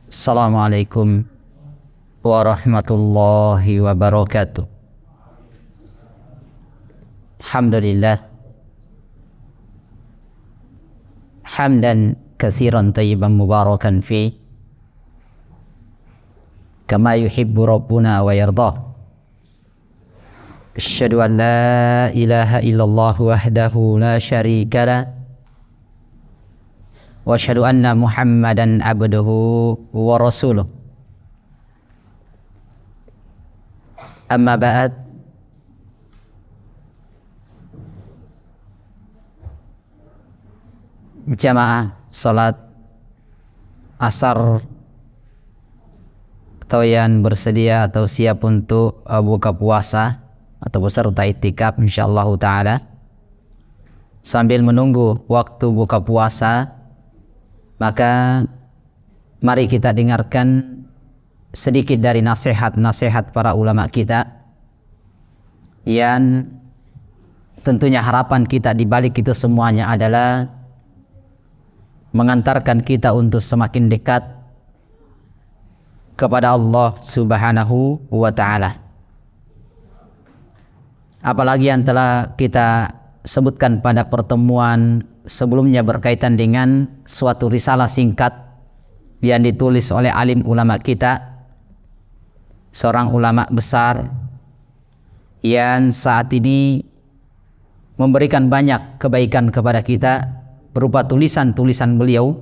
Assalamualaikum warahmatullahi wabarakatuh. Alhamdulillah hamdan katsiran tayyiban mubarakan fi kama yuhibbu rabbuna wa yardah. Asyhadu an la ilaha illallah wahdahu la syarika lah wa asyhadu anna Muhammadan abduhu wa rasuluh. Amma ba'd. Jamaah salat asar atau yang bersedia atau siap untuk buka puasa atau beserta itikaf insyaallah taala, sambil menunggu waktu buka puasa, maka mari kita dengarkan sedikit dari nasihat-nasihat para ulama kita yang tentunya harapan kita di balik itu semuanya adalah mengantarkan kita untuk semakin dekat kepada Allah Subhanahu wa ta'ala. Apalagi yang telah kita sebutkan pada pertemuan sebelumnya berkaitan dengan suatu risalah singkat yang ditulis oleh alim ulama kita, seorang ulama besar yang saat ini memberikan banyak kebaikan kepada kita berupa tulisan-tulisan beliau.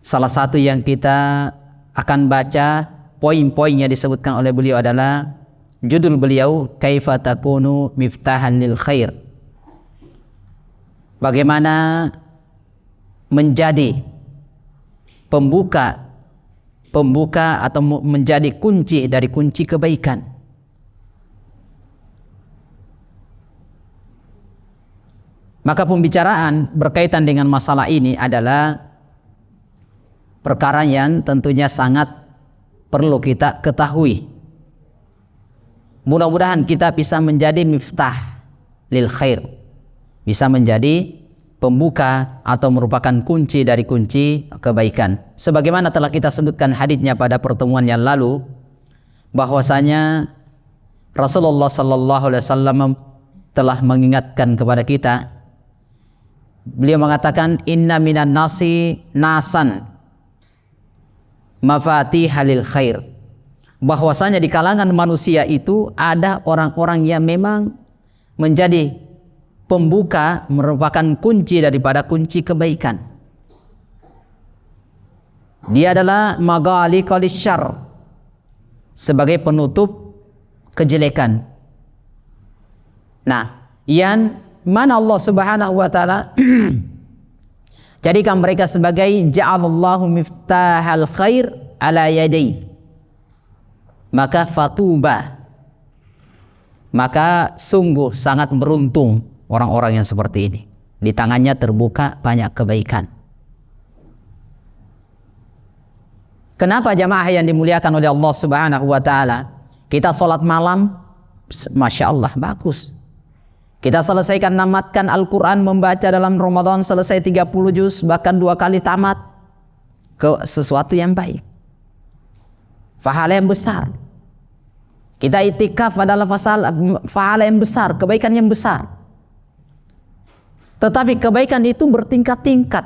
Salah satu yang kita akan baca poin-poinnya disebutkan oleh beliau adalah judul beliau Kaifa takunu miftahan lil khair. Bagaimana menjadi pembuka atau menjadi kunci dari kunci kebaikan. Maka pembicaraan berkaitan dengan masalah ini adalah perkara yang tentunya sangat perlu kita ketahui. Mudah-mudahan kita bisa menjadi miftah lil khair, bisa menjadi pembuka atau merupakan kunci dari kunci kebaikan. Sebagaimana telah kita sebutkan hadisnya pada pertemuan yang lalu, bahwasanya Rasulullah sallallahu alaihi wasallam telah mengingatkan kepada kita. Beliau mengatakan, inna minan nasi nasan mafatihal khair. Bahwasanya di kalangan manusia itu ada orang-orang yang memang menjadi pembuka, merupakan kunci daripada kunci kebaikan. Dia adalah maghaliqal syarr, sebagai penutup kejelekan. Nah, yang mana Allah Subhanahu wa ta'ala jadikan mereka sebagai ja'alallahu miftahal khair ala yadayhi, maka fatuba, maka sungguh sangat beruntung orang-orang yang seperti ini. Di tangannya terbuka banyak kebaikan. Kenapa jamaah yang dimuliakan oleh Allah Subhanahu wa ta'ala, kita sholat malam Masya Allah bagus, kita selesaikan namatkan Al-Quran, membaca dalam Ramadan selesai 30 juz, bahkan 2 kali tamat, ke sesuatu yang baik, pahala yang besar. Kita itikaf adalah pahala yang besar, kebaikan yang besar. Tetapi kebaikan itu bertingkat-tingkat.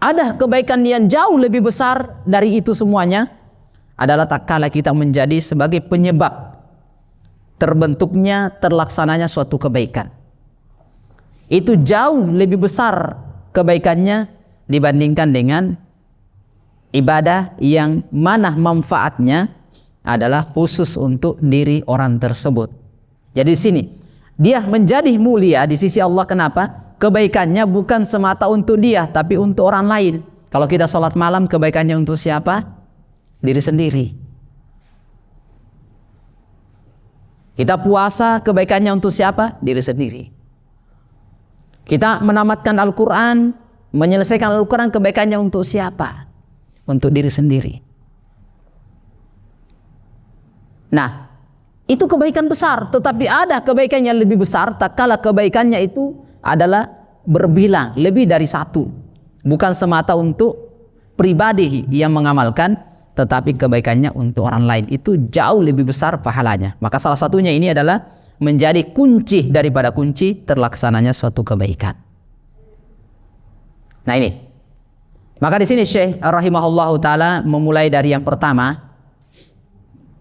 Ada kebaikan yang jauh lebih besar dari itu semuanya, adalah tak kala kita menjadi sebagai penyebab terbentuknya, terlaksananya suatu kebaikan. Itu jauh lebih besar kebaikannya dibandingkan dengan ibadah yang mana manfaatnya adalah khusus untuk diri orang tersebut. Jadi di sini dia menjadi mulia di sisi Allah. Kenapa? Kebaikannya bukan semata untuk dia, tapi untuk orang lain. Kalau kita sholat malam, kebaikannya untuk siapa? Diri sendiri. Kita puasa, kebaikannya untuk siapa? Diri sendiri. Kita menamatkan Al-Quran, menyelesaikan Al-Quran, kebaikannya untuk siapa? Untuk diri sendiri. Nah, itu kebaikan besar. Tetapi ada kebaikan yang lebih besar, tak kala kebaikannya itu adalah berbilang, lebih dari satu. bukan semata untuk pribadi yang mengamalkan, tetapi kebaikannya untuk orang lain, itu jauh lebih besar pahalanya. Maka salah satunya ini adalah menjadi kunci daripada kunci terlaksananya suatu kebaikan. Nah ini, maka di sini Syekh rahimahullahu taala memulai dari yang pertama.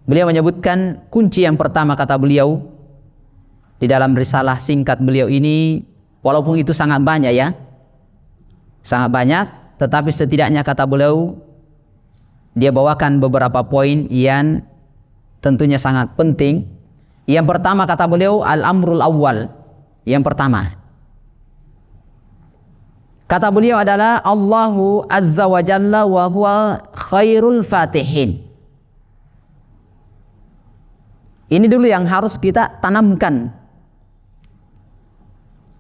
Beliau menyebutkan kunci yang pertama, kata beliau di dalam risalah singkat beliau ini, walaupun itu sangat banyak ya, sangat banyak, tetapi setidaknya kata beliau dia bawakan beberapa poin yang tentunya sangat penting. Yang pertama kata beliau, al-amrul awwal. Yang pertama, kata beliau adalah Allahu azza wa jalla wa huwa khairul fatihin. Ini dulu yang harus kita tanamkan.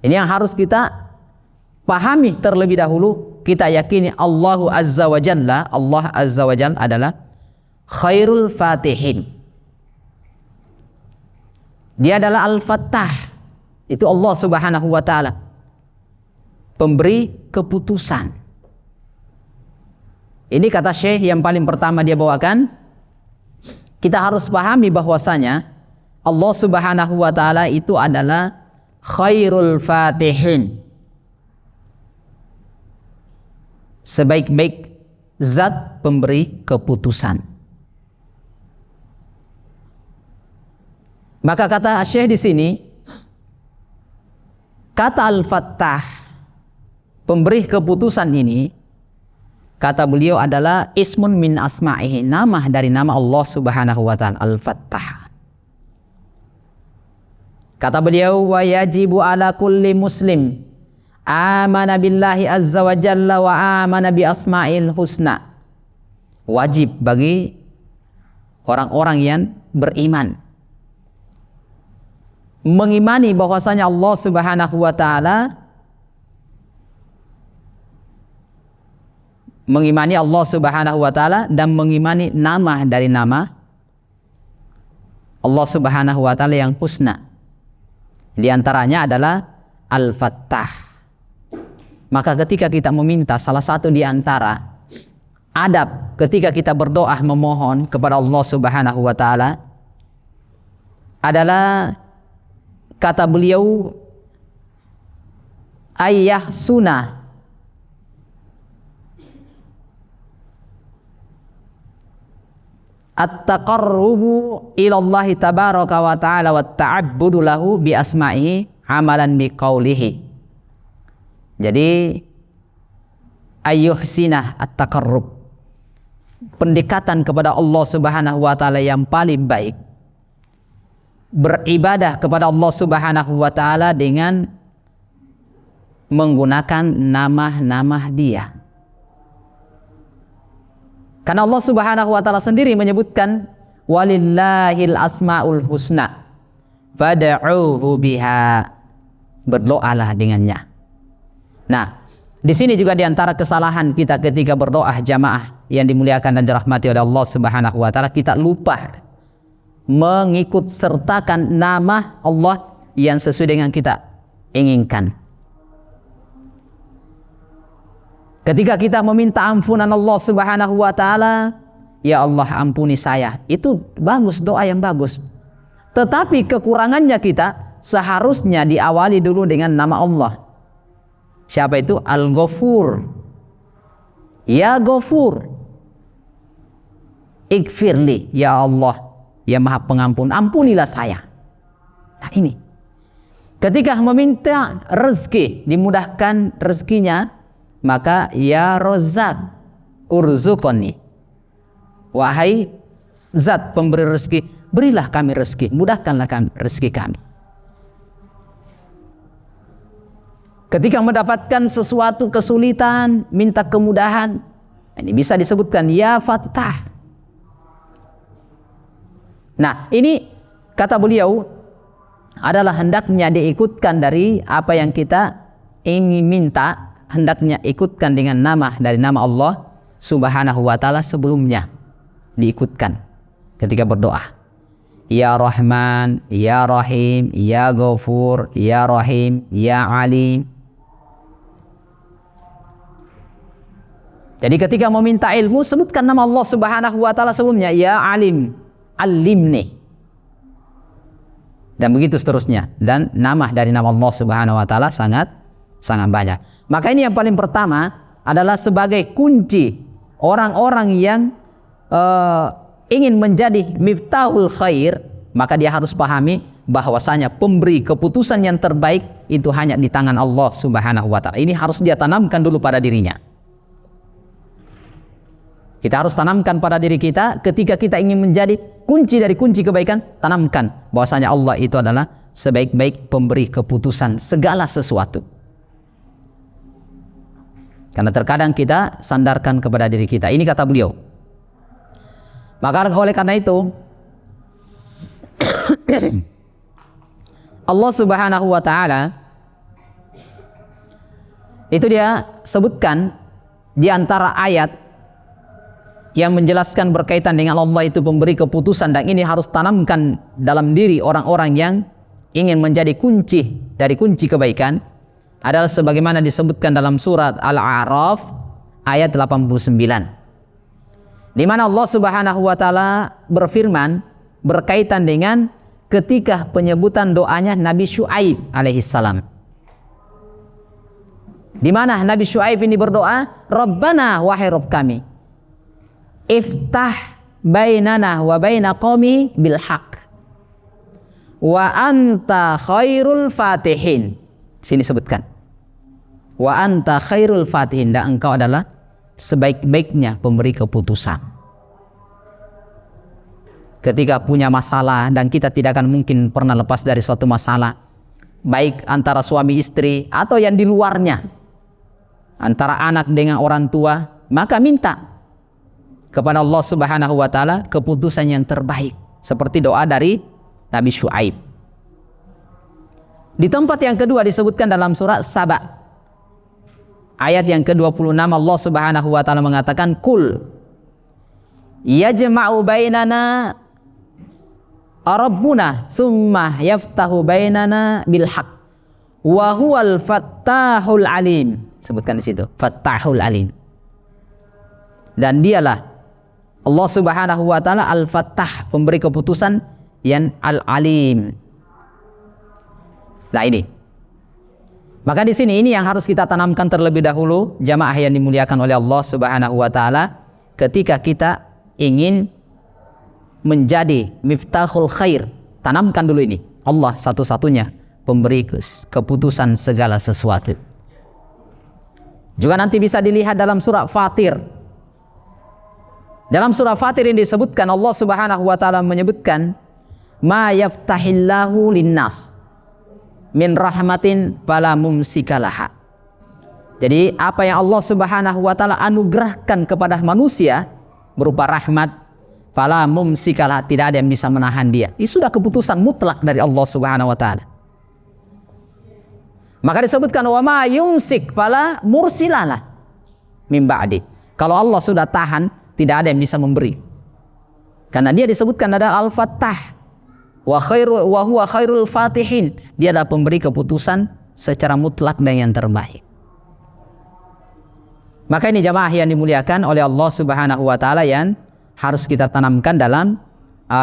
Ini yang harus kita pahami terlebih dahulu. Kita yakini Allahu azza wa jalla, Allah azza wa jalla adalah khairul fatihin. Dia adalah al-fattah. Itu Allah subhanahu wa ta'ala, pemberi keputusan. Ini kata Syekh yang paling pertama dia bawakan. Kita harus pahami bahwasanya Allah subhanahu wa ta'ala itu adalah khairul fatihin, sebaik-baik zat pemberi keputusan. Maka kata Syekh di sini, kata al-fattah, pemberi keputusan ini, kata beliau adalah ismun min asma'ihi, nama dari nama Allah subhanahu wa ta'ala, al-fattah. Kata beliau, wa yajibu ala kulli muslim amana billahi azza wa jalla wa amana bi asma'il husna. Wajib bagi orang-orang yang beriman mengimani bahwasanya Allah subhanahu wa ta'ala, mengimani Allah subhanahu wa ta'ala dan mengimani nama dari nama Allah subhanahu wa ta'ala yang husna. Di antaranya adalah al-fattah. Maka ketika kita meminta, salah satu di antara adab ketika kita berdoa memohon kepada Allah subhanahu wa ta'ala adalah, kata beliau, ayah sunnah at-taqarrubu ilallahi tabaraka wa ta'ala wa ta'abbudu lahu bi asma'ihi amalan bi qawlihi. Jadi ayyuhsinah at-taqarrub, pendekatan kepada Allah subhanahu wa ta'ala yang paling baik, beribadah kepada Allah subhanahu wa ta'ala dengan menggunakan nama-nama Dia. Karena Allah subhanahu wa ta'ala sendiri menyebutkan walillahil asma'ul husna fad'uhu biha, berdoalah dengannya. Nah, di sini juga diantara kesalahan kita ketika berdoa jamaah yang dimuliakan dan dirahmati oleh Allah subhanahu wa ta'ala, kita lupa mengikut sertakan nama Allah yang sesuai dengan kita inginkan. Ketika kita meminta ampunan Allah subhanahu wa ta'ala, ya Allah ampuni saya, itu bagus, doa yang bagus. Tetapi kekurangannya kita seharusnya diawali dulu dengan nama Allah. Siapa itu? Al-Ghafur. Ya Ghafur, Ighfirli, ya Allah yang maha pengampun, ampunilah saya. Nah ini, ketika meminta rezeki, dimudahkan rezekinya, maka ya Razzaq urzuqni, wahai zat pemberi rezeki, berilah kami rezeki, mudahkanlah kami rezeki kami. Ketika mendapatkan sesuatu kesulitan, minta kemudahan, ini bisa disebutkan ya Fattah. Nah ini kata beliau adalah hendaknya diikutkan dari apa yang kita ingin minta, hendaknya ikutkan dengan nama dari nama Allah subhanahu wa ta'ala sebelumnya, diikutkan ketika berdoa. Ya Rahman, Ya Rahim, Ya Ghafur, Ya Rahim, Ya Alim. Jadi ketika mau minta ilmu, sebutkan nama Allah Subhanahu wa taala sebelumnya, ya alim, alimni. Dan begitu seterusnya. Dan nama dari nama Allah Subhanahu wa taala sangat banyak. Maka ini yang paling pertama adalah sebagai kunci orang-orang yang ingin menjadi miftahul khair, maka dia harus pahami bahwasanya pemberi keputusan yang terbaik itu hanya di tangan Allah Subhanahu wa taala. Ini harus dia tanamkan dulu pada dirinya. Kita harus tanamkan pada diri kita ketika kita ingin menjadi kunci dari kunci kebaikan, tanamkan bahwasanya Allah itu adalah sebaik-baik pemberi keputusan segala sesuatu. Karena terkadang kita sandarkan kepada diri kita. Ini kata beliau. Maka oleh karena itu Allah Subhanahu wa taala itu dia sebutkan di antara ayat yang menjelaskan berkaitan dengan Allah itu pemberi keputusan, dan ini harus tanamkan dalam diri orang-orang yang ingin menjadi kunci dari kunci kebaikan, adalah sebagaimana disebutkan dalam surat Al-A'raf ayat 89, di mana Allah Subhanahu wa taala berfirman berkaitan dengan ketika penyebutan doanya Nabi Syuaib alaihissalam, di mana Nabi Syuaib ini berdoa, Rabbana, wahai Rabb kami, iftah bainana wa baina qaumi bil haq wa anta khairul fatihin. Sini sebutkan wa anta khairul fatihin, dan engkau adalah sebaik-baiknya pemberi keputusan. Ketika punya masalah, dan kita tidak akan mungkin pernah lepas dari suatu masalah, baik antara suami istri atau yang di luarnya, antara anak dengan orang tua, maka minta kepada Allah Subhanahu wa taala keputusan yang terbaik, seperti doa dari Nabi Syuaib. Di tempat yang kedua disebutkan dalam surat Saba ayat yang ke-26, Allah Subhanahu wa taala mengatakan, Kul yajma'u bainana Rabbuna summa yaftahu bainana bil haq wa huwal fattahul alim. Sebutkan di situ, Fattahul Alim. Dan dialah Allah Subhanahu wa taala Al-Fattah, pemberi keputusan yang Al-Alim. Nah ini. Maka di sini ini yang harus kita tanamkan terlebih dahulu, jamaah yang dimuliakan oleh Allah Subhanahu wa taala, ketika kita ingin menjadi miftahul khair, tanamkan dulu ini. Allah satu-satunya pemberi keputusan segala sesuatu. Juga nanti bisa dilihat dalam surah Fatir. Dalam surah Fatir ini disebutkan, Allah Subhanahu wa taala menyebutkan, ma yaftahillahu linnas min rahmatin fala mumsikalaha. Jadi apa yang Allah Subhanahu wa taala anugerahkan kepada manusia berupa rahmat, fala mumsikalaha, tidak ada yang bisa menahan dia. Itu sudah keputusan mutlak dari Allah Subhanahu wa taala. Maka disebutkan, wa ma yumsik fala mursilalah min ba'di. Kalau Allah sudah tahan, tidak ada yang bisa memberi. Karena dia disebutkan adalah Al-Fattah wa huwa khairul fatihin. Dia adalah pemberi keputusan secara mutlak dan yang terbaik. Maka ini jamaah yang dimuliakan oleh Allah Subhanahu wa taala yang harus kita tanamkan dalam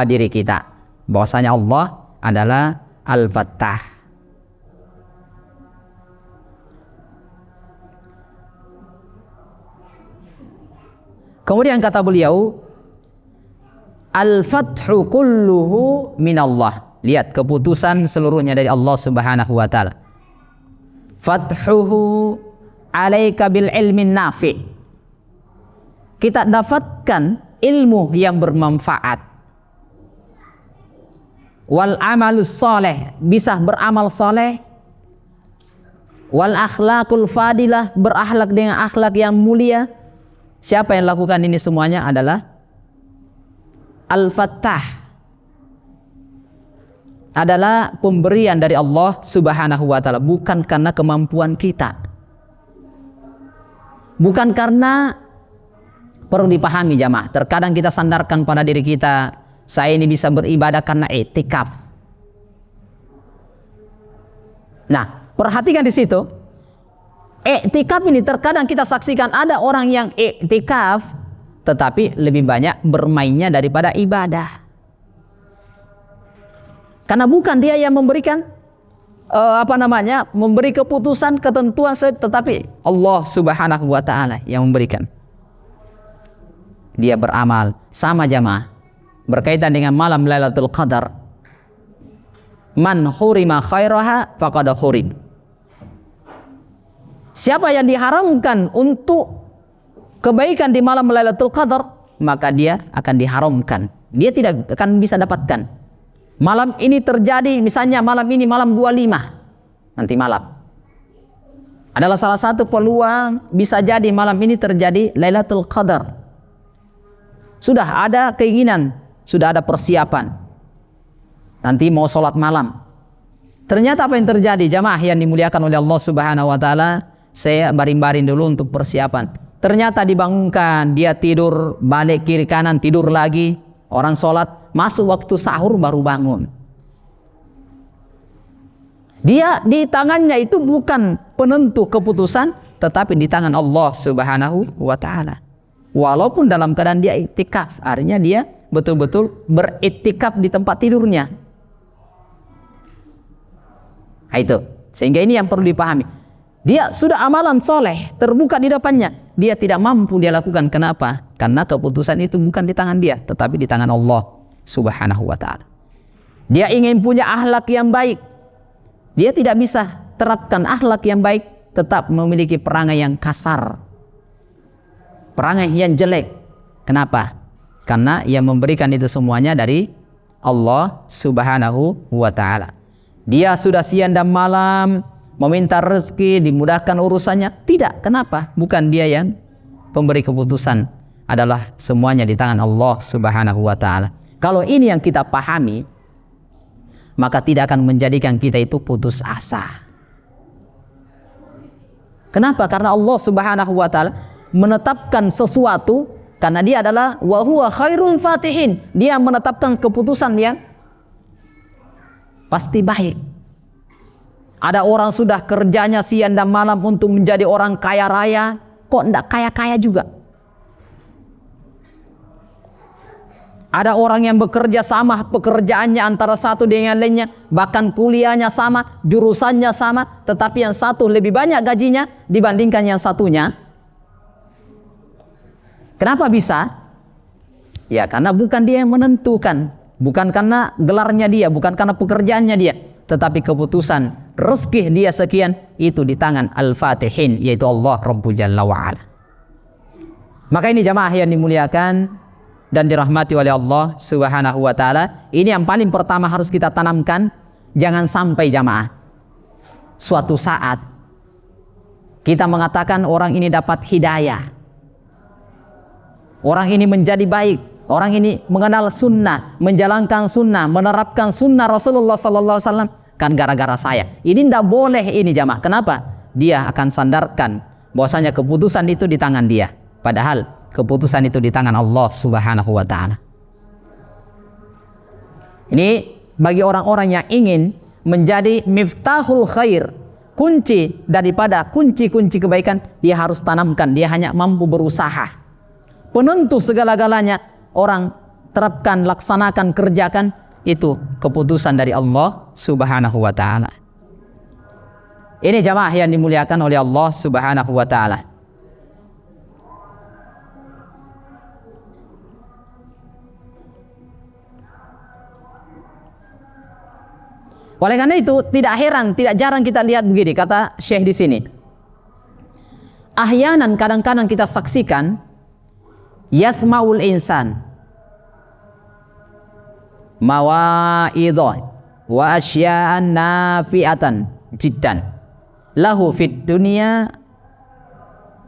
diri kita, bahwasanya Allah adalah Al-Fattah. Kemudian kata beliau, Al-Fathu kulluhu minallah. Lihat, keputusan seluruhnya dari Allah Subhanahu wa taala. Fathuhu alaika bil ilmin nafi. Kita dapatkan ilmu yang bermanfaat. Wal amalus soleh, bisa beramal soleh. Wal akhlaqul fadilah, berakhlak dengan akhlak yang mulia. Siapa yang lakukan ini semuanya adalah Al-Fattah, adalah pemberian dari Allah Subhanahu wa taala, bukan karena kemampuan kita. Bukan karena, perlu dipahami jamaah, terkadang kita sandarkan pada diri kita, saya ini bisa beribadah karena i'tikaf. Nah, perhatikan di situ. Iktikaf ini terkadang kita saksikan ada orang yang iktikaf tetapi lebih banyak bermainnya daripada ibadah. Karena bukan dia yang memberikan memberi keputusan, ketentuan, tetapi Allah Subhanahu wa taala yang memberikan. Dia beramal sama jamaah berkaitan dengan malam Lailatul Qadar. Man hurima khairaha faqad hurim. Siapa yang diharamkan untuk kebaikan di malam Lailatul Qadar, maka dia akan diharamkan. Dia tidak akan bisa dapatkan. Malam ini terjadi, misalnya malam ini malam 25 nanti malam adalah salah satu peluang bisa jadi malam ini terjadi Lailatul Qadar. Sudah ada keinginan, sudah ada persiapan, nanti mau sholat malam. Ternyata apa yang terjadi jamaah yang dimuliakan oleh Allah Subhanahu wa taala? Saya baring-baring dulu untuk persiapan. Ternyata dibangunkan, dia tidur balik kiri kanan, tidur lagi. Orang sholat, masuk waktu sahur baru bangun. Dia di tangannya itu bukan penentu keputusan, tetapi di tangan Allah Subhanahu wa taala. Walaupun dalam keadaan dia iktikaf, artinya dia betul-betul beriktikaf di tempat tidurnya. Nah, itu. Sehingga ini yang perlu dipahami. Dia sudah amalan soleh terbuka di depannya, dia tidak mampu dia lakukan. Kenapa? Karena keputusan itu bukan di tangan dia, tetapi di tangan Allah Subhanahu wa taala. Dia ingin punya akhlak yang baik, dia tidak bisa terapkan akhlak yang baik, tetap memiliki perangai yang kasar, perangai yang jelek. Kenapa? Karena yang memberikan itu semuanya dari Allah Subhanahu wa taala. Dia sudah siang dan malam meminta rezeki, dimudahkan urusannya. Tidak, kenapa? Bukan dia yang pemberi keputusan, adalah semuanya di tangan Allah Subhanahu wa taala. Kalau ini yang kita pahami, maka tidak akan menjadikan kita itu putus asa. Kenapa? Karena Allah Subhanahu wa taala menetapkan sesuatu, karena dia adalah wa huwa khairul fatihin. Dia menetapkan keputusan yang pasti baik. Ada orang sudah kerjanya siang dan malam untuk menjadi orang kaya raya, kok enggak kaya-kaya juga. Ada orang yang bekerja sama pekerjaannya antara satu dengan lainnya, bahkan kuliahnya sama, jurusannya sama, tetapi yang satu lebih banyak gajinya dibandingkan yang satunya. Kenapa bisa? Ya karena bukan dia yang menentukan, bukan karena gelarnya dia, bukan karena pekerjaannya dia, tetapi keputusan rezeki dia sekian itu di tangan Al-Fatihin, yaitu Allah Rabbul Jalla wa'ala. Maka ini jamaah yang dimuliakan dan dirahmati oleh Allah Subhanahu wa ta'ala, ini yang paling pertama harus kita tanamkan. Jangan sampai jamaah suatu saat kita mengatakan orang ini dapat hidayah, orang ini menjadi baik, orang ini mengenal sunnah, menjalankan sunnah, menerapkan sunnah Rasulullah sallallahu alaihi wasallam, kan gara-gara saya. Ini tidak boleh ini jamaah. Kenapa? Dia akan sandarkan bahwasanya keputusan itu di tangan dia, padahal keputusan itu di tangan Allah Subhanahu wa taala. Ini bagi orang-orang yang ingin menjadi miftahul khair, kunci daripada kunci-kunci kebaikan, dia harus tanamkan. Dia hanya mampu berusaha. Penentu segala-galanya orang terapkan, laksanakan, kerjakan, itu keputusan dari Allah Subhanahu wa taala. Ini jamaah yang dimuliakan oleh Allah Subhanahu wa taala. Oleh karena itu tidak heran, tidak jarang kita lihat begini, kata Syekh di sini. Ahyanan, kadang-kadang kita saksikan yasmaul insan mawa'idhan wa asya'an nafi'atan jiddan lahu fid dunya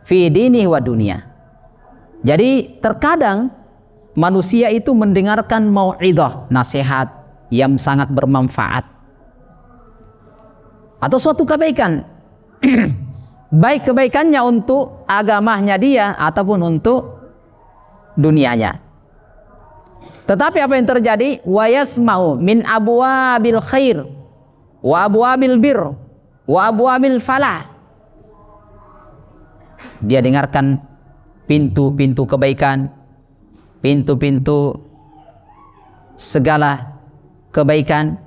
fi dinihi wa dunya. Jadi terkadang manusia itu mendengarkan mau'idhah, nasihat yang sangat bermanfaat atau suatu kebaikan baik kebaikannya untuk agamanya dia ataupun untuk dunianya. Tetapi apa yang terjadi? Wa yasma'u min abwabil khair wa abwabil bir wa abwabil falah. Dia dengarkan pintu-pintu kebaikan, pintu-pintu segala kebaikan.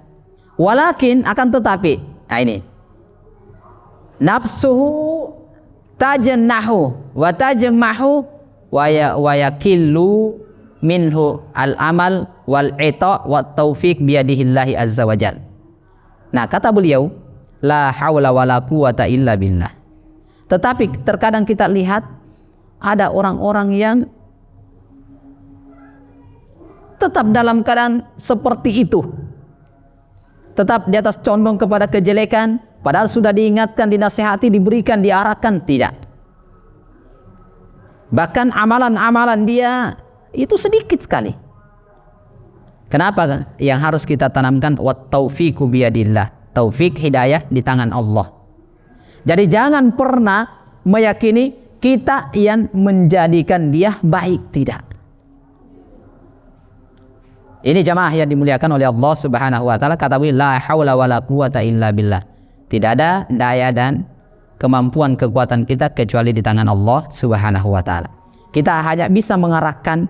Walakin akan tetapi, nah ini, nafsuhu tajannahu wa tajmahu wa yakillu minhu al-amal wal ita wa taufiq biyadihillahi azza wajal. Nah, kata beliau, la haula wala quwata illa billah. Tetapi terkadang kita lihat ada orang-orang yang tetap dalam keadaan seperti itu, tetap di atas condong kepada kejelekan, padahal sudah diingatkan, dinasihati, diberikan, diarahkan, tidak. Bahkan amalan-amalan dia itu sedikit sekali. Kenapa? Yang harus kita tanamkan, wat taufiqu biyadillah. Taufik, hidayah di tangan Allah. Jadi jangan pernah meyakini kita yang menjadikan dia baik, tidak. Ini jamaah yang dimuliakan oleh Allah Subhanahu wa taala, kata beliau, la haula wala quwata illa billah. Tidak ada daya dan kemampuan kekuatan kita kecuali di tangan Allah Subhanahu wa taala. Kita hanya bisa mengarahkan,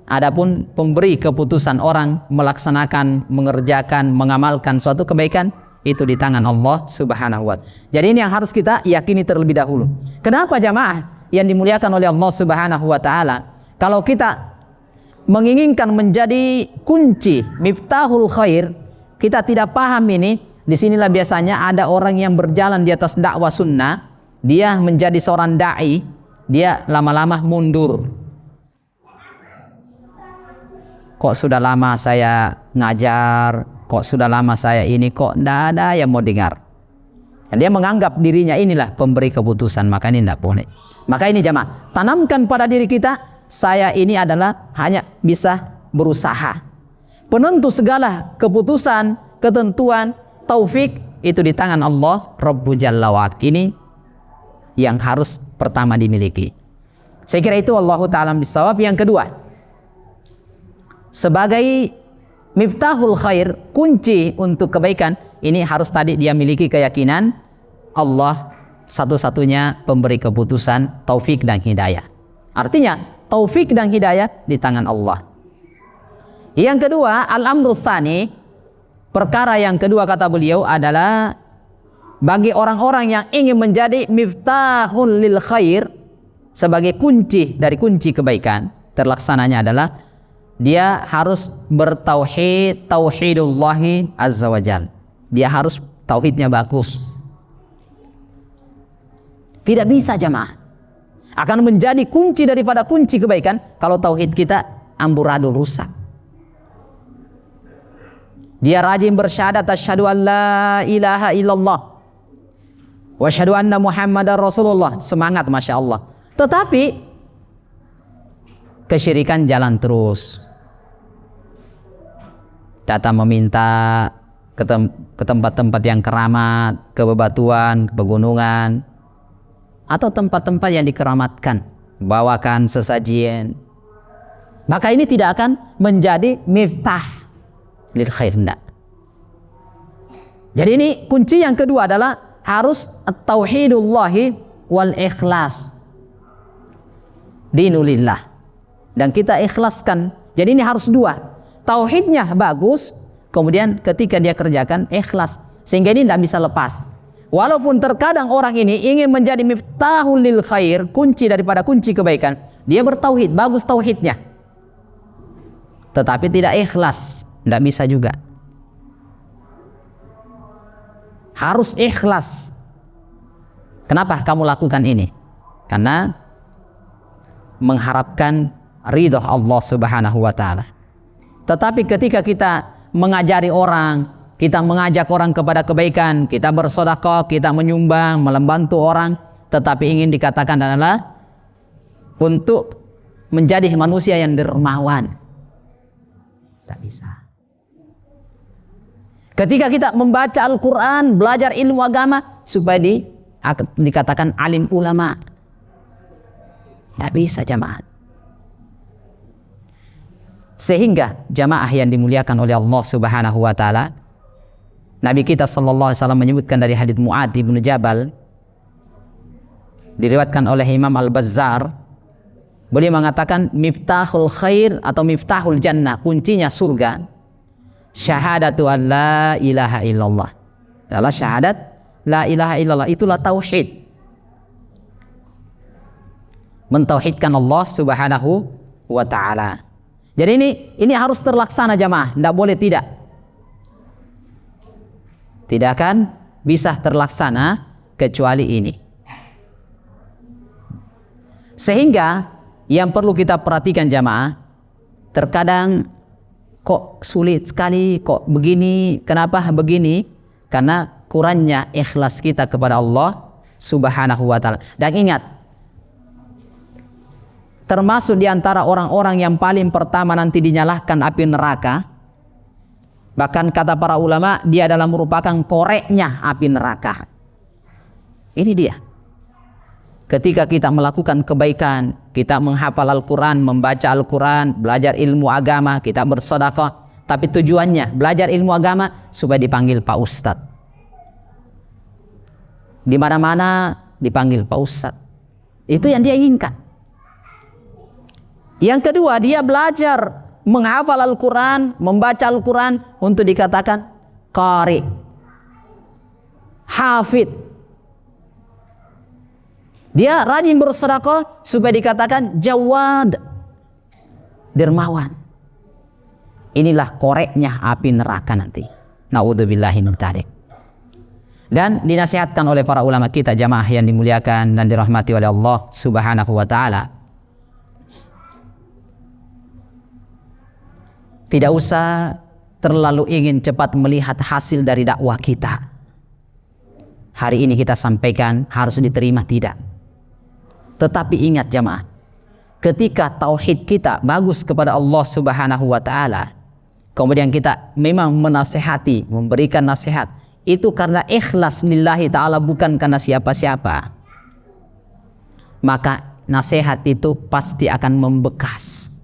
adapun pemberi keputusan orang melaksanakan, mengerjakan, mengamalkan suatu kebaikan itu di tangan Allah Subhanahu wa taala. Jadi ini yang harus kita yakini terlebih dahulu. Kenapa jamaah yang dimuliakan oleh Allah Subhanahu wa taala? Kalau kita menginginkan menjadi kunci miftahul khair, kita tidak paham ini. Disinilah biasanya ada orang yang berjalan di atas dakwah sunnah, dia menjadi seorang da'i, dia lama-lama mundur. Kok sudah lama saya ngajar, kok sudah lama saya ini, kok tidak ada yang mau dengar. Dan dia menganggap dirinya inilah pemberi keputusan, maka ini tidak boleh. Maka ini jamaah, tanamkan pada diri kita, saya ini adalah hanya bisa berusaha. Penentu segala keputusan, ketentuan, taufik itu di tangan Allah Rabbu Jalla wa Ala. Ini yang harus pertama dimiliki. Saya kira itu wallahu ta'ala bisawab. Yang kedua, sebagai miftahul khair, kunci untuk kebaikan, ini harus tadi dia miliki keyakinan Allah satu-satunya pemberi keputusan, taufik dan hidayah. Artinya taufik dan hidayah di tangan Allah. Yang kedua, al-amru tsani, perkara yang kedua kata beliau adalah bagi orang-orang yang ingin menjadi miftahul lil khair, sebagai kunci dari kunci kebaikan, terlaksananya adalah dia harus bertauhid, tauhidullahi azza wajal. Dia harus tauhidnya bagus. Tidak bisa jamaah akan menjadi kunci daripada kunci kebaikan kalau tauhid kita amburadul, rusak. Dia rajin bersyahadat asyhadu an la ilaha illallah wa asyhadu anna muhammadar rasulullah, semangat masya Allah, tetapi kesyirikan jalan terus. Datang meminta ke tempat-tempat yang keramat, ke bebatuan, ke pegunungan, atau tempat-tempat yang dikeramatkan, bawakan sesajian, maka ini tidak akan menjadi miftah lil khair. Jadi ini kunci yang kedua adalah harus at-tauhidullahi wal ikhlas, dinulillah, dan kita ikhlaskan. Jadi ini harus dua, tauhidnya bagus, kemudian ketika dia kerjakan ikhlas, sehingga ini tidak bisa lepas. Walaupun terkadang orang ini ingin menjadi miftahul lil khair, kunci daripada kunci kebaikan, dia bertauhid, bagus tauhidnya, tetapi tidak ikhlas, tidak bisa juga. Harus ikhlas. Kenapa kamu lakukan ini? Karena mengharapkan ridha Allah Subhanahu wa taala. Tetapi ketika kita mengajari orang, kita mengajak orang kepada kebaikan, kita bersedekah, kita menyumbang, membantu orang, tetapi ingin dikatakan adalah untuk menjadi manusia yang dermawan, tak bisa. Ketika kita membaca Al-Quran, belajar ilmu agama supaya dikatakan alim ulama, tak bisa jamaah. Sehingga jamaah yang dimuliakan oleh Allah Subhanahu wa taala, Nabi kita sallallahu alaihi wasallam menyebutkan dari hadits Mu'adz bin Jabal, diriwayatkan oleh Imam Al-Bazzar, beliau mengatakan miftahul khair atau miftahul jannah, kuncinya surga, syahadatu an la ilaha illallah. Adalah syahadat la ilaha illallah, itulah tauhid. Mentauhidkan Allah Subhanahu wa ta'ala. Jadi ini harus terlaksana jamaah, tidak boleh tidak. Tidak akan bisa terlaksana kecuali ini. Sehingga yang perlu kita perhatikan jamaah, terkadang kok sulit sekali, kok begini, kenapa begini? Karena kurangnya ikhlas kita kepada Allah Subhanahu wa ta'ala. Dan ingat, termasuk di antara orang-orang yang paling pertama nanti dinyalahkan api neraka, bahkan kata para ulama, dia adalah merupakan koreknya api neraka. Ini dia. Ketika kita melakukan kebaikan, kita menghafal Al-Quran, membaca Al-Quran, belajar ilmu agama, kita bersedekah, tapi tujuannya belajar ilmu agama supaya dipanggil Pak Ustadz. Di mana-mana dipanggil Pak Ustadz. Itu yang dia inginkan. Yang kedua, dia belajar menghafal Al-Quran, membaca Al-Quran untuk dikatakan qari, hafid. Dia rajin bersedekah supaya dikatakan jawad, dermawan. Inilah koreknya api neraka nanti. Na'udzubillahi min dzalik. Dan dinasihatkan oleh para ulama kita jamaah yang dimuliakan dan dirahmati oleh Allah Subhanahu wa ta'ala, tidak usah terlalu ingin cepat melihat hasil dari dakwah kita. Hari ini kita sampaikan harus diterima, tidak. Tetapi ingat jamaah, ketika tauhid kita bagus kepada Allah Subhanahu wa ta'ala, kemudian kita memang menasehati, memberikan nasihat, itu karena ikhlas lillahi ta'ala, bukan karena siapa-siapa, maka nasihat itu pasti akan membekas.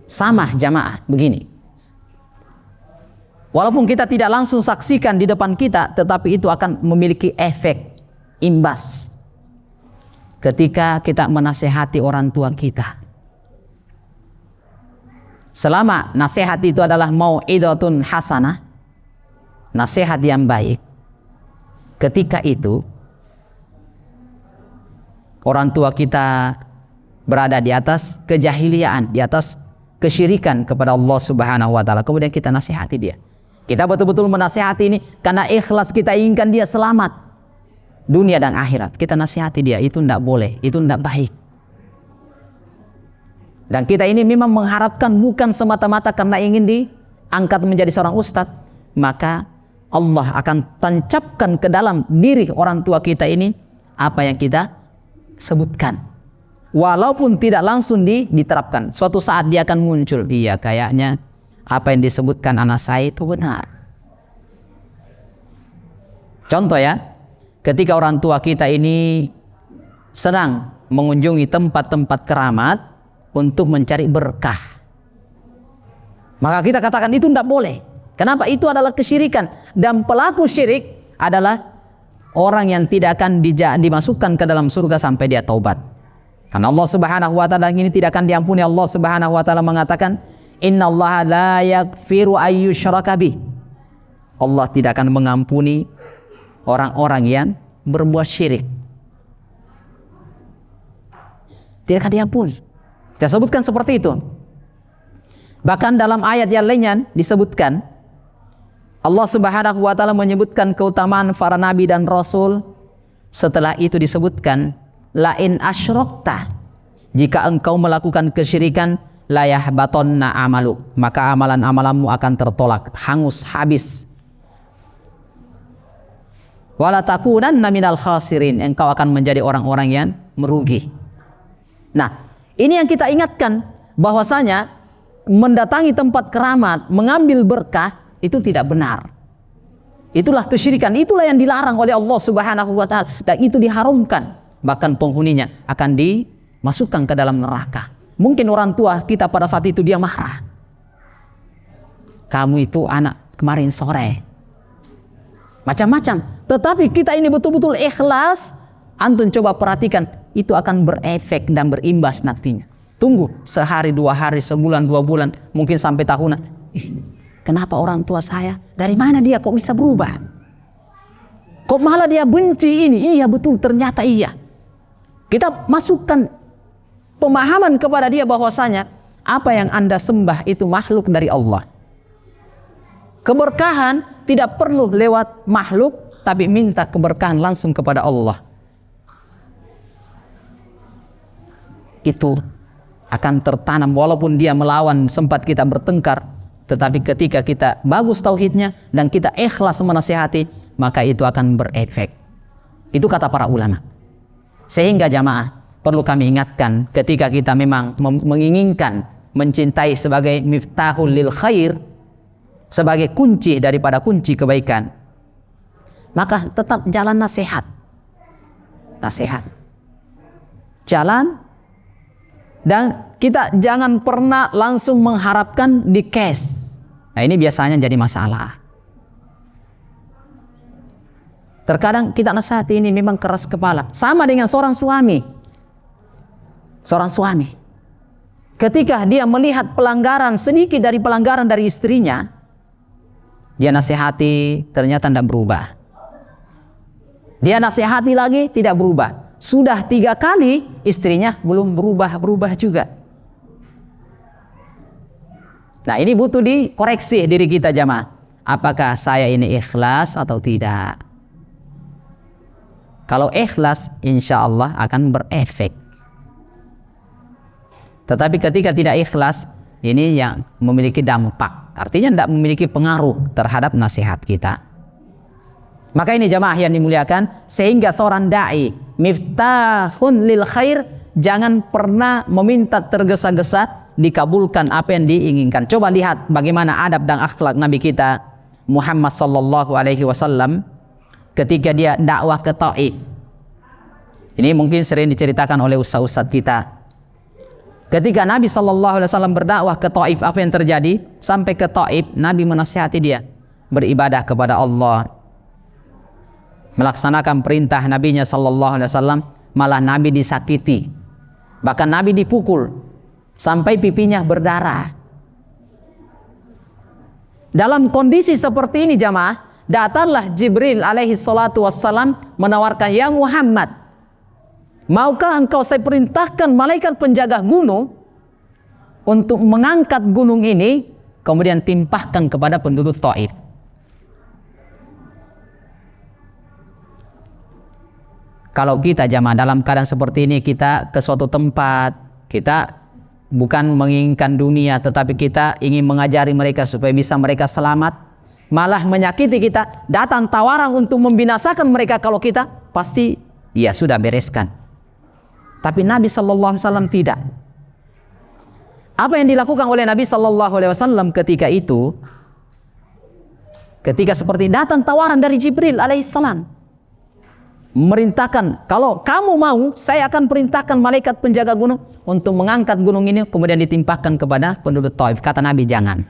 Sama jamaah begini, walaupun kita tidak langsung saksikan di depan kita, tetapi itu akan memiliki efek imbas ketika kita menasehati orang tua kita. Selama nasihat itu adalah mau'idatun hasanah, nasihat yang baik, ketika itu orang tua kita berada di atas kejahiliaan, di atas kesyirikan kepada Allah Subhanahu wa ta'ala, kemudian kita nasihati dia. Kita betul-betul menasihati ini karena ikhlas, kita inginkan dia selamat dunia dan akhirat. Kita nasihati dia, itu tidak boleh, itu tidak baik. Dan kita ini memang mengharapkan bukan semata-mata karena ingin diangkat menjadi seorang ustadz, maka Allah akan tancapkan ke dalam diri orang tua kita ini apa yang kita sebutkan. Walaupun tidak langsung diterapkan, suatu saat dia akan muncul, iya kayaknya apa yang disebutkan anak saya itu benar. Contoh ya, ketika orang tua kita ini senang mengunjungi tempat-tempat keramat untuk mencari berkah, maka kita katakan itu tidak boleh. Kenapa? Itu adalah kesyirikan, dan pelaku syirik adalah orang yang tidak akan dimasukkan ke dalam surga sampai dia taubat. Karena Allah Subhanahu wa ta'ala ini tidak akan diampuni. Allah Subhanahu wa ta'ala mengatakan, innallaha la yaghfiru ayyushraka bih. Allah tidak akan mengampuni orang-orang yang berbuat syirik. Tidak akan diampuni. Kita sebutkan seperti itu. Bahkan dalam ayat yang lainnya disebutkan, Allah Subhanahu wa ta'ala menyebutkan keutamaan para nabi dan rasul. Setelah itu disebutkan, la in asyrokta, jika engkau melakukan kesyirikan, la yahbatonna amalu, maka amalan-amalanmu akan tertolak, hangus, habis. Wala takunanna minal khasirin, engkau akan menjadi orang-orang yang merugi. Nah, ini yang kita ingatkan, bahwasanya mendatangi tempat keramat, mengambil berkah, itu tidak benar. Itulah kesyirikan, itulah yang dilarang oleh Allah Subhanahu wa ta'ala, dan itu diharamkan. Bahkan penghuninya akan dimasukkan ke dalam neraka. Mungkin orang tua kita pada saat itu dia marah. Kamu itu anak kemarin sore macam-macam. Tetapi kita ini betul-betul ikhlas, antum coba perhatikan, itu akan berefek dan berimbas nantinya. Tunggu sehari, 2 hari, sebulan, 2 bulan, mungkin sampai tahunan. Kenapa orang tua saya, dari mana dia kok bisa berubah? Kok malah dia benci ini? Iya betul, ternyata iya. Kita masukkan pemahaman kepada dia bahwasanya apa yang Anda sembah itu makhluk dari Allah. Keberkahan tidak perlu lewat makhluk, tapi minta keberkahan langsung kepada Allah. Itu akan tertanam walaupun dia melawan, sempat kita bertengkar, tetapi ketika kita bagus tauhidnya dan kita ikhlas menasihati, maka itu akan berefek. Itu kata para ulama. Sehingga jamaah perlu kami ingatkan, ketika kita memang menginginkan mencintai sebagai miftahul lil khair, sebagai kunci daripada kunci kebaikan, maka tetap jalan nasihat. Jalan, dan kita jangan pernah langsung mengharapkan di cash. Nah, ini biasanya jadi masalah. Terkadang kita nasihati ini memang keras kepala. Sama dengan seorang suami. Seorang suami, ketika dia melihat pelanggaran, sedikit dari pelanggaran dari istrinya, dia nasihati, ternyata tidak berubah. Dia nasihati lagi, tidak berubah. Sudah 3 kali, istrinya belum berubah juga. Nah, ini butuh dikoreksi diri kita jamaah. Apakah saya ini ikhlas atau tidak? Kalau ikhlas, insya Allah akan berefek. Tetapi ketika tidak ikhlas, ini yang memiliki dampak. Artinya tidak memiliki pengaruh terhadap nasihat kita. Maka ini jamaah yang dimuliakan, sehingga seorang da'i miftahun lil khair, jangan pernah meminta tergesa-gesa dikabulkan apa yang diinginkan. Coba lihat bagaimana adab dan akhlak Nabi kita Muhammad sallallahu alaihi wasallam ketika dia dakwah ke Taif. Ini mungkin sering diceritakan oleh ustaz-ustaz kita. Ketika Nabi sallallahu alaihi wasallam berdakwah ke Taif, apa yang terjadi? Sampai ke Taif, Nabi menasihati dia beribadah kepada Allah, melaksanakan perintah Nabinya sallallahu alaihi wasallam. Malah Nabi disakiti, bahkan Nabi dipukul sampai pipinya berdarah. Dalam kondisi seperti ini jamaah, datanglah Jibril alaihi salatu wassalam menawarkan, ya Muhammad, maukah engkau saya perintahkan malaikat penjaga gunung untuk mengangkat gunung ini kemudian timpahkan kepada penduduk Taif. Kalau kita jamaah dalam keadaan seperti ini, kita ke suatu tempat, kita bukan menginginkan dunia, tetapi kita ingin mengajari mereka supaya bisa mereka selamat, malah menyakiti kita, datang tawaran untuk membinasakan mereka, kalau kita pasti ya sudah bereskan. Tapi Nabi sallallahu alaihi wasallam tidak. Apa yang dilakukan oleh Nabi sallallahu alaihi wasallam ketika itu? Ketika seperti datang tawaran dari Jibril alaihissalam, merintahkan, kalau kamu mau, saya akan perintahkan malaikat penjaga gunung untuk mengangkat gunung ini kemudian ditimpahkan kepada penduduk Taif. Kata Nabi, jangan.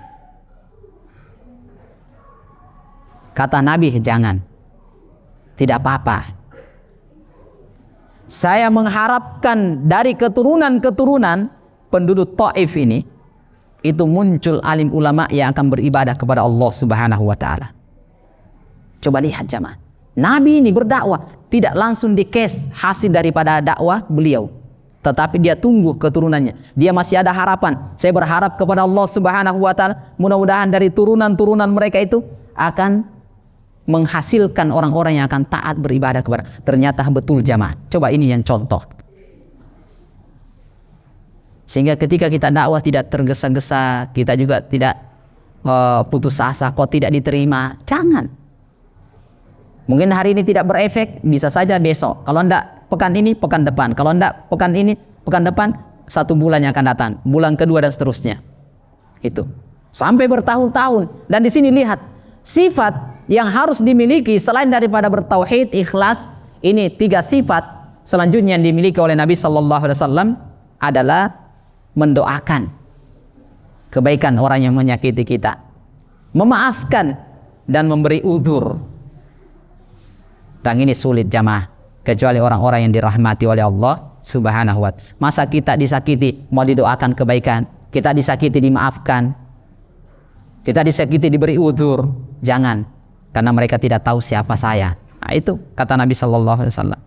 Kata Nabi, jangan. Tidak apa-apa. Saya mengharapkan dari keturunan-keturunan penduduk Taif ini, itu muncul alim ulama yang akan beribadah kepada Allah Subhanahu wa ta'ala. Coba lihat jamaah, Nabi ini berdakwah tidak langsung dikes hasil daripada dakwah beliau, tetapi dia tunggu keturunannya. Dia masih ada harapan. Saya berharap kepada Allah Subhanahu wa ta'ala, mudah-mudahan dari turunan-turunan mereka itu akan menghasilkan orang-orang yang akan taat beribadah kepada. Ternyata betul jamaah. Coba ini yang contoh. Sehingga ketika kita dakwah tidak tergesa-gesa, kita juga tidak putus asa, kok tidak diterima. Jangan. Mungkin hari ini tidak berefek, bisa saja besok. Kalau enggak pekan ini, pekan depan. Kalau enggak pekan ini, pekan depan, 1 bulan yang akan datang, bulan kedua dan seterusnya. Itu sampai bertahun-tahun. Dan di sini lihat sifat yang harus dimiliki selain daripada bertauhid, ikhlas. Ini 3 sifat selanjutnya yang dimiliki oleh Nabi sallallahu alaihi wasallam adalah mendoakan kebaikan orang yang menyakiti kita, memaafkan dan memberi uzur. Dan ini sulit jamaah, kecuali orang-orang yang dirahmati oleh Allah Subhanahu wa ta'ala. Masa kita disakiti mau didoakan kebaikan, kita disakiti dimaafkan, kita disakiti diberi udzur? Jangan, karena mereka tidak tahu siapa saya. Nah, itu kata Nabi sallallahu alaihi wasallam.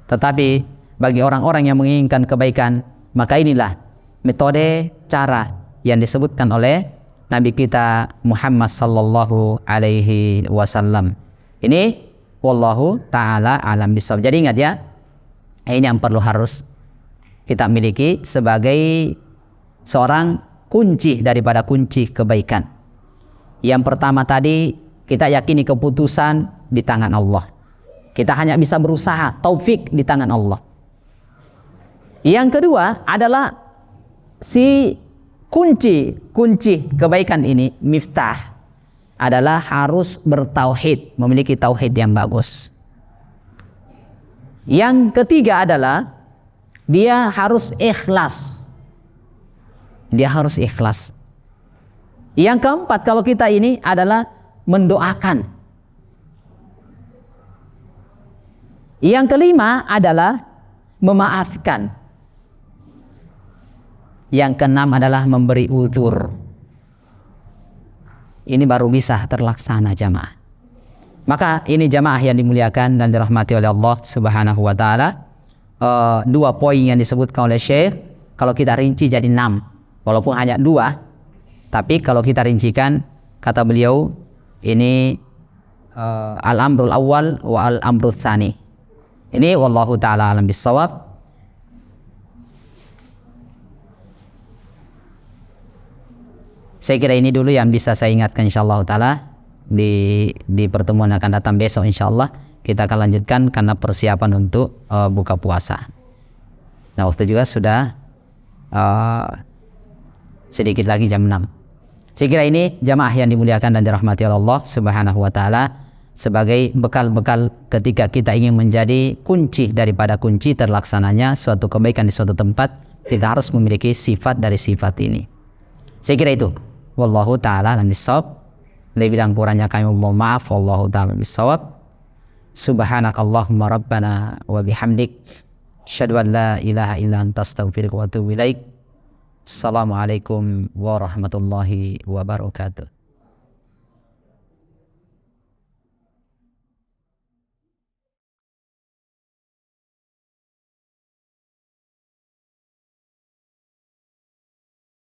Tetapi bagi orang-orang yang menginginkan kebaikan, maka inilah metode, cara yang disebutkan oleh Nabi kita Muhammad sallallahu alaihi wasallam. Ini wallahu taala alam bisawab. Jadi ingat ya, ini yang perlu harus kita miliki sebagai seorang kunci daripada kunci kebaikan. Yang pertama tadi, kita yakini keputusan di tangan Allah. Kita hanya bisa berusaha, taufik di tangan Allah. Yang kedua adalah si kunci kebaikan ini, miftah, adalah harus bertauhid, memiliki tauhid yang bagus. Yang ketiga adalah dia harus ikhlas. Dia harus ikhlas. Yang keempat, kalau kita ini adalah mendoakan. Yang kelima adalah memaafkan. Yang keenam adalah memberi udzur. Ini baru bisa terlaksana jamaah. Maka ini jamaah yang dimuliakan dan dirahmati oleh Allah Subhanahu wa ta'ala. Dua poin yang disebutkan oleh Syekh, kalau kita rinci jadi 6. Walaupun hanya 2, tapi kalau kita rincikan, kata beliau, ini al-amrul awal wa al-amrul tsani. Ini wallahu ta'ala alam bisawab. Saya kira ini dulu yang bisa saya ingatkan, insyaallah ta'ala. Di pertemuan akan datang besok insyaallah kita akan lanjutkan karena persiapan untuk buka puasa. Nah, waktu juga sudah sedikit lagi jam 6. Saya kira ini jamaah yang dimuliakan dan dirahmati oleh Allah Subhanahu wa ta'ala, sebagai bekal-bekal ketika kita ingin menjadi kunci daripada kunci terlaksananya suatu kebaikan di suatu tempat, kita harus memiliki sifat dari sifat ini. Saya kira itu. Wallahu ta'ala alam bissawab. Lebih dan kurangnya kami mohon maaf. Wallahu ta'ala alam bissawab. Subhanakallahumma rabbana wa bihamdik, asyhadu an la ilaha illa anta astaghfiruka wa atubu ilaik. Assalamualaikum warahmatullahi wabarakatuh.